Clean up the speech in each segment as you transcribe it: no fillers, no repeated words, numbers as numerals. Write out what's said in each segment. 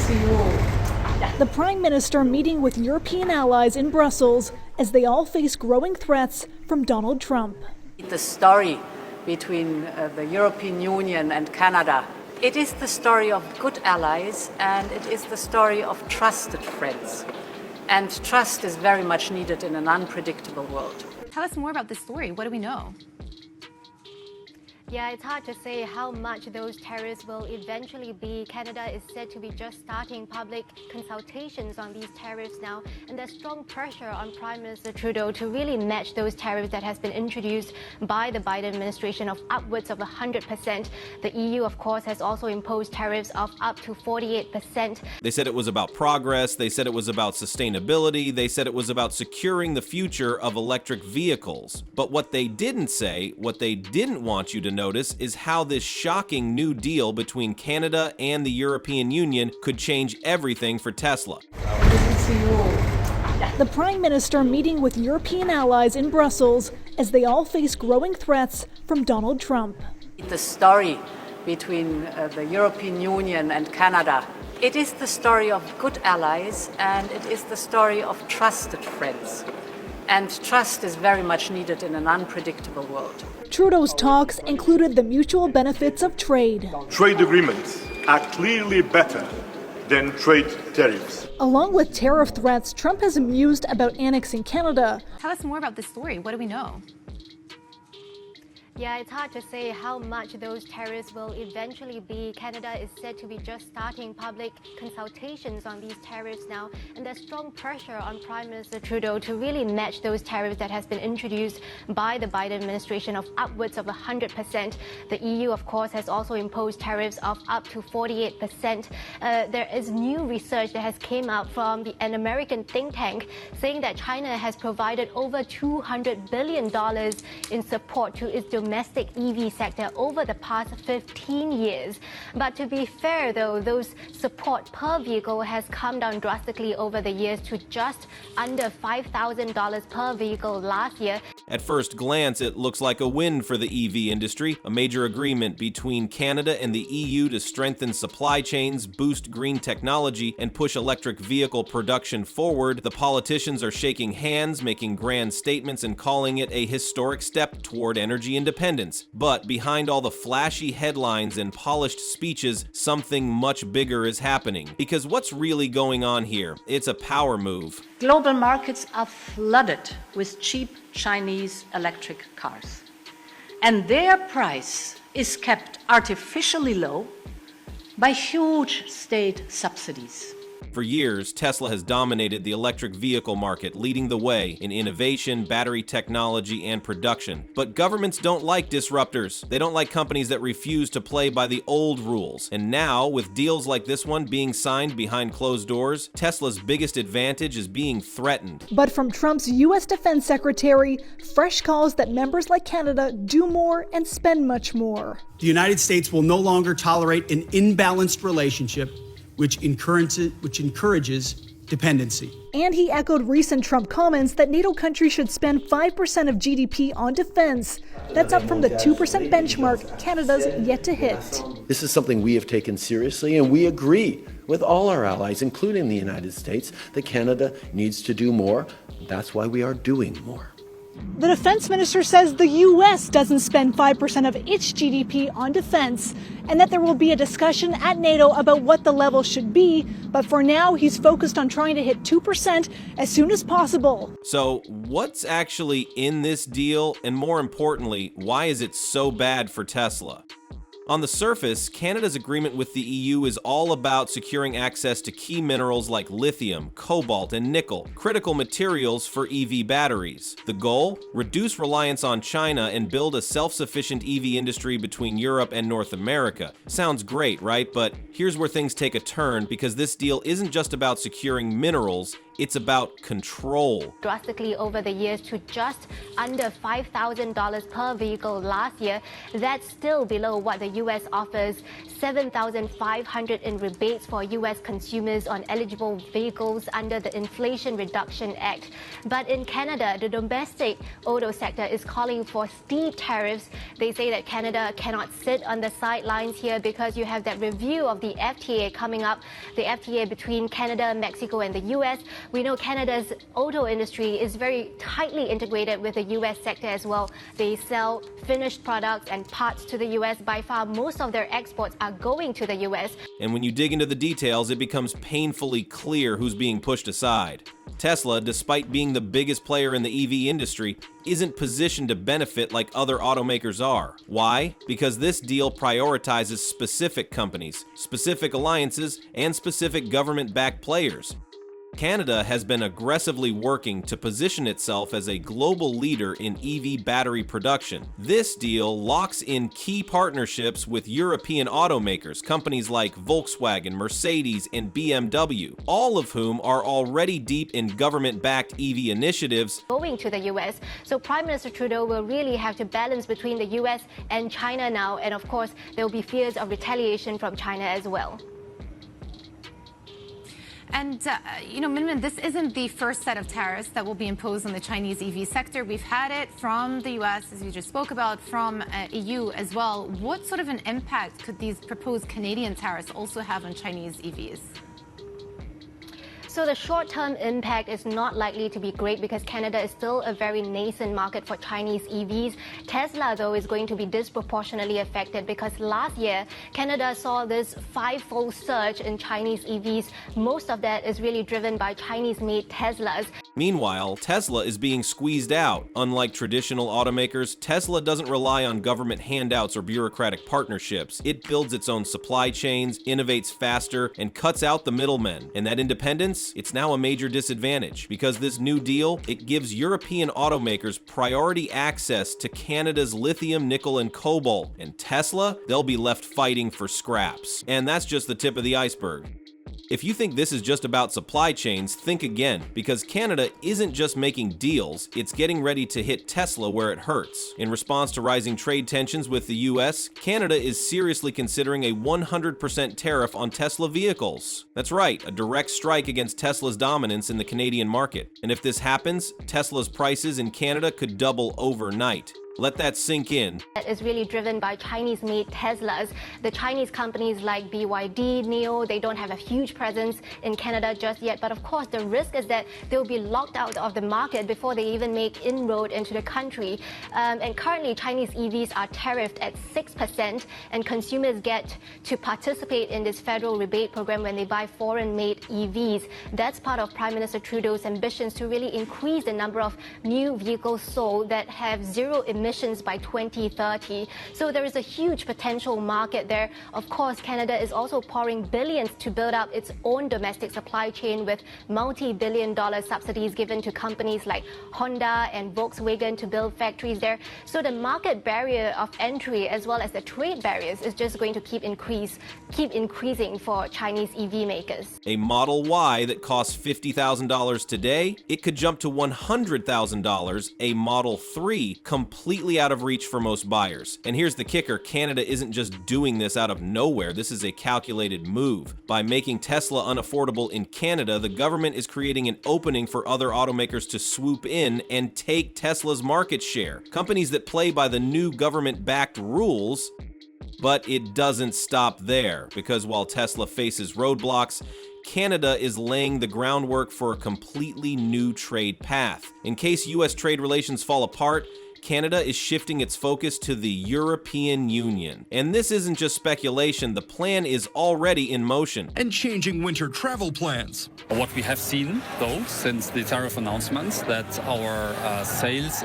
The Prime Minister meeting with European allies in Brussels as they all face growing threats from Donald Trump. The story between the European Union and Canada, it is the story of good allies and it is the story of trusted friends. And trust is very much needed in an unpredictable world. Tell us more about this story. What do we know? Yeah, it's hard to say how much those tariffs will eventually be. Canada is said to be just starting public consultations on these tariffs now, and there's strong pressure on Prime Minister Trudeau to really match those tariffs that has been introduced by the Biden administration of upwards of 100%. The EU, of course, has also imposed tariffs of up to 48%. They said it was about progress, they said it was about sustainability, they said it was about securing the future of electric vehicles. But what they didn't say, what they didn't want you to notice, is how this shocking new deal between Canada and the European Union could change everything for Tesla. The Prime Minister meeting with European allies in Brussels as they all face growing threats from Donald Trump. The story between the European Union and Canada, it is the story of good allies and it is the story of trusted friends. And trust is very much needed in an unpredictable world. Trudeau's talks included the mutual benefits of trade. Trade agreements are clearly better than trade tariffs. Along with tariff threats, Trump has mused about annexing Canada. Tell us more about this story. What do we know? Yeah, it's hard to say how much those tariffs will eventually be. Canada is said to be just starting public consultations on these tariffs now, and there's strong pressure on Prime Minister Trudeau to really match those tariffs that has been introduced by the Biden administration of upwards of 100%. The EU, of course, has also imposed tariffs of up to 48%. There is new research that has came out from an American think tank saying that China has provided over $200 billion in support to its domestic EV sector over the past 15 years. But to be fair, though, those support per vehicle has come down drastically over the years to just under $5,000 per vehicle last year. At first glance, it looks like a win for the EV industry, a major agreement between Canada and the EU to strengthen supply chains, boost green technology, and push electric vehicle production forward. The politicians are shaking hands, making grand statements, and calling it a historic step toward energy independence. But behind all the flashy headlines and polished speeches, something much bigger is happening. Because what's really going on here? It's a power move. Global markets are flooded with cheap Chinese electric cars. And their price is kept artificially low by huge state subsidies. For years, Tesla has dominated the electric vehicle market, leading the way in innovation, battery technology, and production. But governments don't like disruptors. They don't like companies that refuse to play by the old rules. And now, with deals like this one being signed behind closed doors, Tesla's biggest advantage is being threatened. But from Trump's U.S. Defense Secretary, fresh calls that members like Canada do more and spend much more. The United States will no longer tolerate an imbalanced relationship which encourages dependency. And he echoed recent Trump comments that NATO countries should spend 5% of GDP on defense. That's up from the 2% benchmark Canada's yet to hit. This is something we have taken seriously, and we agree with all our allies, including the United States, that Canada needs to do more. That's why we are doing more. The defense minister says the U.S. doesn't spend 5% of its GDP on defense, and that there will be a discussion at NATO about what the level should be, but for now he's focused on trying to hit 2% as soon as possible. So what's actually in this deal, and more importantly, why is it so bad for Tesla? On the surface, Canada's agreement with the EU is all about securing access to key minerals like lithium, cobalt, and nickel, critical materials for EV batteries. The goal? Reduce reliance on China and build a self-sufficient EV industry between Europe and North America. Sounds great, right? But here's where things take a turn, because this deal isn't just about securing minerals, It's about control. Drastically over the years to just under $5,000 per vehicle last year. That's still below what the U.S. offers, $7,500 in rebates for U.S. consumers on eligible vehicles under the Inflation Reduction Act. But in Canada, the domestic auto sector is calling for steep tariffs. They say that Canada cannot sit on the sidelines here because you have that review of the FTA coming up, the FTA between Canada, Mexico, and the U.S. We know Canada's auto industry is very tightly integrated with the U.S. sector as well. They sell finished products and parts to the U.S. By far, most of their exports are going to the U.S. And when you dig into the details, it becomes painfully clear who's being pushed aside. Tesla, despite being the biggest player in the EV industry, isn't positioned to benefit like other automakers are. Why? Because this deal prioritizes specific companies, specific alliances, and specific government-backed players. Canada has been aggressively working to position itself as a global leader in EV battery production. This deal locks in key partnerships with European automakers, companies like Volkswagen, Mercedes, and BMW, all of whom are already deep in government-backed EV initiatives. Going to the U.S. So Prime Minister Trudeau will really have to balance between the U.S. and China now, and of course, there will be fears of retaliation from China as well. And, Min, this isn't the first set of tariffs that will be imposed on the Chinese EV sector. We've had it from the U.S., as you just spoke about, from EU as well. What sort of an impact could these proposed Canadian tariffs also have on Chinese EVs? So the short-term impact is not likely to be great because Canada is still a very nascent market for Chinese EVs. Tesla, though, is going to be disproportionately affected because last year, Canada saw this five-fold surge in Chinese EVs. Most of that is really driven by Chinese-made Teslas. Meanwhile, Tesla is being squeezed out. Unlike traditional automakers, Tesla doesn't rely on government handouts or bureaucratic partnerships. It builds its own supply chains, innovates faster, and cuts out the middlemen. And that independence, it's now a major disadvantage because this new deal, it gives European automakers priority access to Canada's lithium, nickel, and cobalt. And Tesla, they'll be left fighting for scraps. And that's just the tip of the iceberg. If you think this is just about supply chains, think again, because Canada isn't just making deals, it's getting ready to hit Tesla where it hurts. In response to rising trade tensions with the US, Canada is seriously considering a 100% tariff on Tesla vehicles. That's right, a direct strike against Tesla's dominance in the Canadian market. And if this happens, Tesla's prices in Canada could double overnight. Let that sink in. That is really driven by Chinese-made Teslas. The Chinese companies like BYD, NIO, they don't have a huge presence in Canada just yet. But of course, the risk is that they'll be locked out of the market before they even make inroad into the country. And currently, Chinese EVs are tariffed at 6%, and consumers get to participate in this federal rebate program when they buy foreign-made EVs. That's part of Prime Minister Trudeau's ambitions to really increase the number of new vehicles sold that have zero emissions by 2030. So there is a huge potential market there. Of course, Canada is also pouring billions to build up its own domestic supply chain with multi-billion-dollar subsidies given to companies like Honda and Volkswagen to build factories there. So the market barrier of entry as well as the trade barriers is just going to keep increasing for Chinese EV makers. A Model Y that costs $50,000 today, it could jump to $100,000. A Model 3 completely out of reach for most buyers. And here's the kicker, Canada isn't just doing this out of nowhere. This is a calculated move. By making Tesla unaffordable in Canada, the government is creating an opening for other automakers to swoop in and take Tesla's market share. Companies that play by the new government-backed rules. But it doesn't stop there, because while Tesla faces roadblocks, Canada is laying the groundwork for a completely new trade path. In case US trade relations fall apart, Canada is shifting its focus to the European Union. And this isn't just speculation, the plan is already in motion. And changing winter travel plans. What we have seen, though, since the tariff announcements, that our sales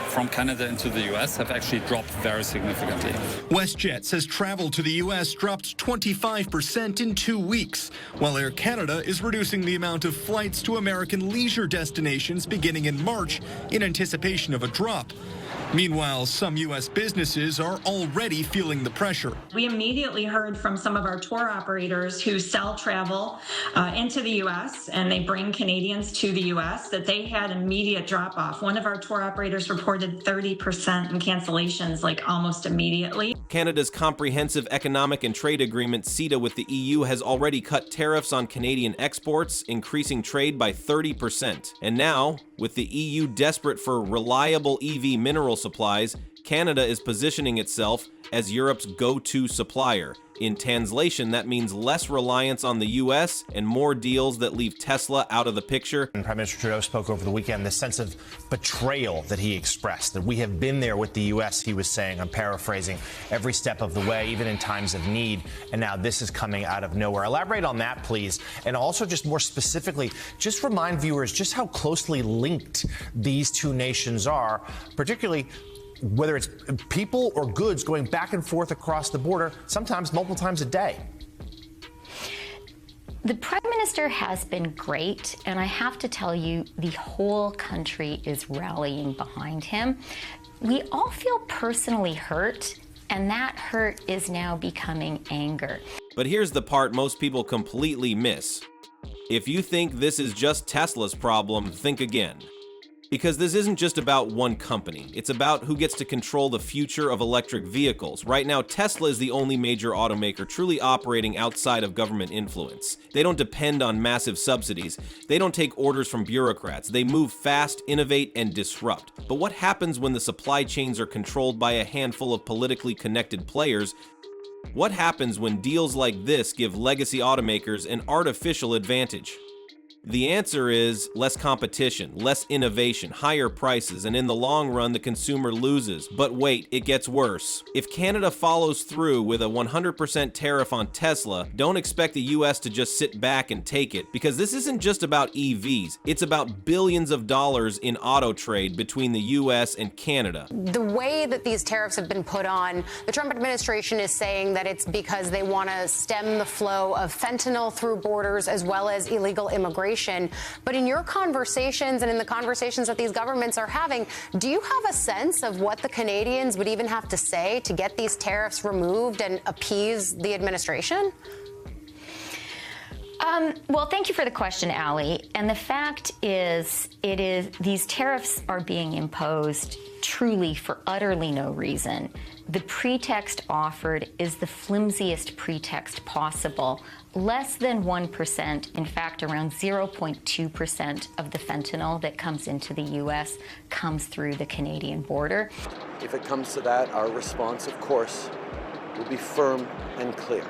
from Canada into the US have actually dropped very significantly. WestJet says travel to the US dropped 25% in 2 weeks, while Air Canada is reducing the amount of flights to American leisure destinations beginning in March in anticipation of a drop. Meanwhile, some U.S. businesses are already feeling the pressure. We immediately heard from some of our tour operators who sell travel into the U.S. and they bring Canadians to the U.S. that they had immediate drop-off. One of our tour operators reported 30% in cancellations, like almost immediately. Canada's Comprehensive Economic and Trade Agreement, CETA, with the EU has already cut tariffs on Canadian exports, increasing trade by 30%. And now, with the EU desperate for reliable EV mineral supplies, Canada is positioning itself as Europe's go-to supplier. In translation, that means less reliance on the US and more deals that leave Tesla out of the picture. And Prime Minister Trudeau spoke over the weekend, the sense of betrayal that he expressed, that we have been there with the US, he was saying, I'm paraphrasing, every step of the way, even in times of need, and now this is coming out of nowhere. Elaborate on that, please, and also just more specifically, just remind viewers just how closely linked these two nations are, particularly whether it's people or goods going back and forth across the border, sometimes multiple times a day. The Prime Minister has been great, and I have to tell you, the whole country is rallying behind him. We all feel personally hurt, and that hurt is now becoming anger. But here's the part most people completely miss. If you think this is just Tesla's problem, think again. Because this isn't just about one company. It's about who gets to control the future of electric vehicles. Right now, Tesla is the only major automaker truly operating outside of government influence. They don't depend on massive subsidies. They don't take orders from bureaucrats. They move fast, innovate, and disrupt. But what happens when the supply chains are controlled by a handful of politically connected players? What happens when deals like this give legacy automakers an artificial advantage? The answer is less competition, less innovation, higher prices, and in the long run, the consumer loses. But wait, it gets worse. If Canada follows through with a 100% tariff on Tesla, don't expect the US to just sit back and take it, because this isn't just about EVs. It's about billions of dollars in auto trade between the US and Canada. The way that these tariffs have been put on, the Trump administration is saying that it's because they want to stem the flow of fentanyl through borders as well as illegal immigration. But in your conversations and in the conversations that these governments are having, do you have a sense of what the Canadians would even have to say to get these tariffs removed and appease the administration? Well, thank you for the question, Allie. And the fact is, these tariffs are being imposed truly for utterly no reason. The pretext offered is the flimsiest pretext possible. Less than 1%, in fact, around 0.2% of the fentanyl that comes into the U.S. comes through the Canadian border. If it comes to that, our response, of course, will be firm and clear.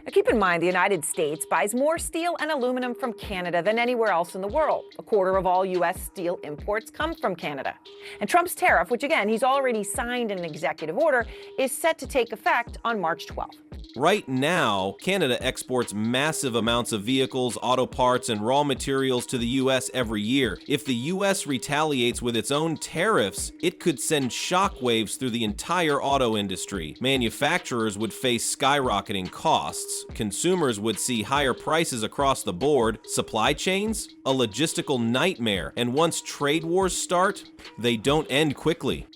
Now, keep in mind, the United States buys more steel and aluminum from Canada than anywhere else in the world. A quarter of all U.S. steel imports come from Canada. And Trump's tariff, which again, he's already signed an executive order, is set to take effect on March 12th. Right now, Canada exports massive amounts of vehicles, auto parts, and raw materials to the US every year. If the US retaliates with its own tariffs, it could send shockwaves through the entire auto industry. Manufacturers would face skyrocketing costs. Consumers would see higher prices across the board. Supply chains? A logistical nightmare. And once trade wars start, they don't end quickly.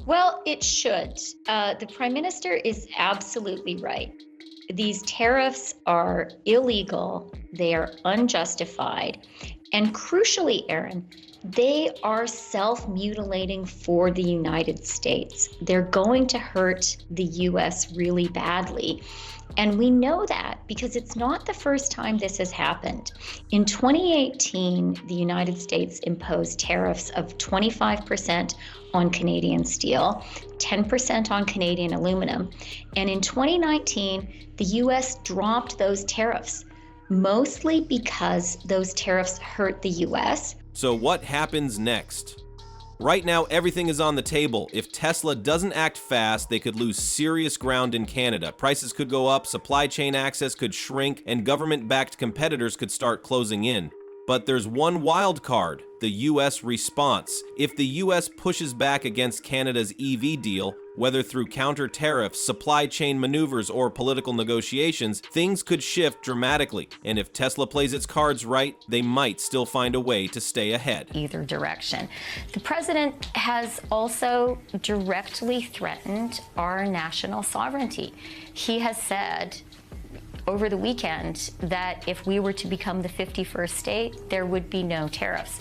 Well, it should. The Prime Minister is absolutely right. These tariffs are illegal, they are unjustified, and crucially, Aaron, they are self-mutilating for the United States. They're going to hurt the U.S. really badly. And we know that because it's not the first time this has happened. In 2018, the United States imposed tariffs of 25% on Canadian steel, 10% on Canadian aluminum. And in 2019, the U.S. dropped those tariffs, mostly because those tariffs hurt the U.S. So what happens next? Right now, everything is on the table. If Tesla doesn't act fast, they could lose serious ground in Canada. Prices could go up, supply chain access could shrink, and government-backed competitors could start closing in. But there's one wild card, the US response. If the US pushes back against Canada's EV deal, Whether through counter tariffs, supply chain maneuvers, or political negotiations, things could shift dramatically. And if Tesla plays its cards right, they might still find a way to stay ahead. Either direction. The president has also directly threatened our national sovereignty. He has said over the weekend that if we were to become the 51st state, there would be no tariffs.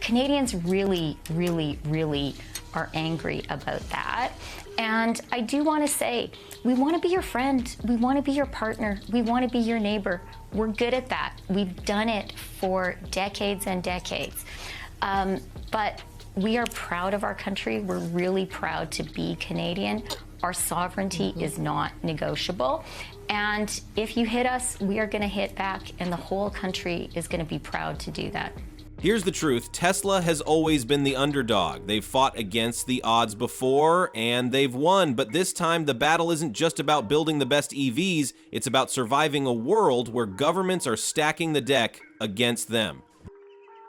Canadians really, really, really are angry about that. And I do want to say, we want to be your friend. We want to be your partner. We want to be your neighbor. We're good at that. We've done it for decades and decades. But we are proud of our country. We're really proud to be Canadian. Our sovereignty is not negotiable. And if you hit us, we are going to hit back, and the whole country is going to be proud to do that. Here's the truth. Tesla has always been the underdog. They've fought against the odds before, and they've won. But this time, the battle isn't just about building the best EVs. It's about surviving a world where governments are stacking the deck against them.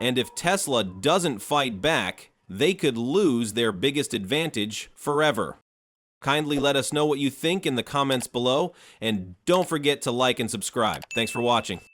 And if Tesla doesn't fight back, they could lose their biggest advantage forever. Kindly let us know what you think in the comments below, and don't forget to like and subscribe. Thanks for watching.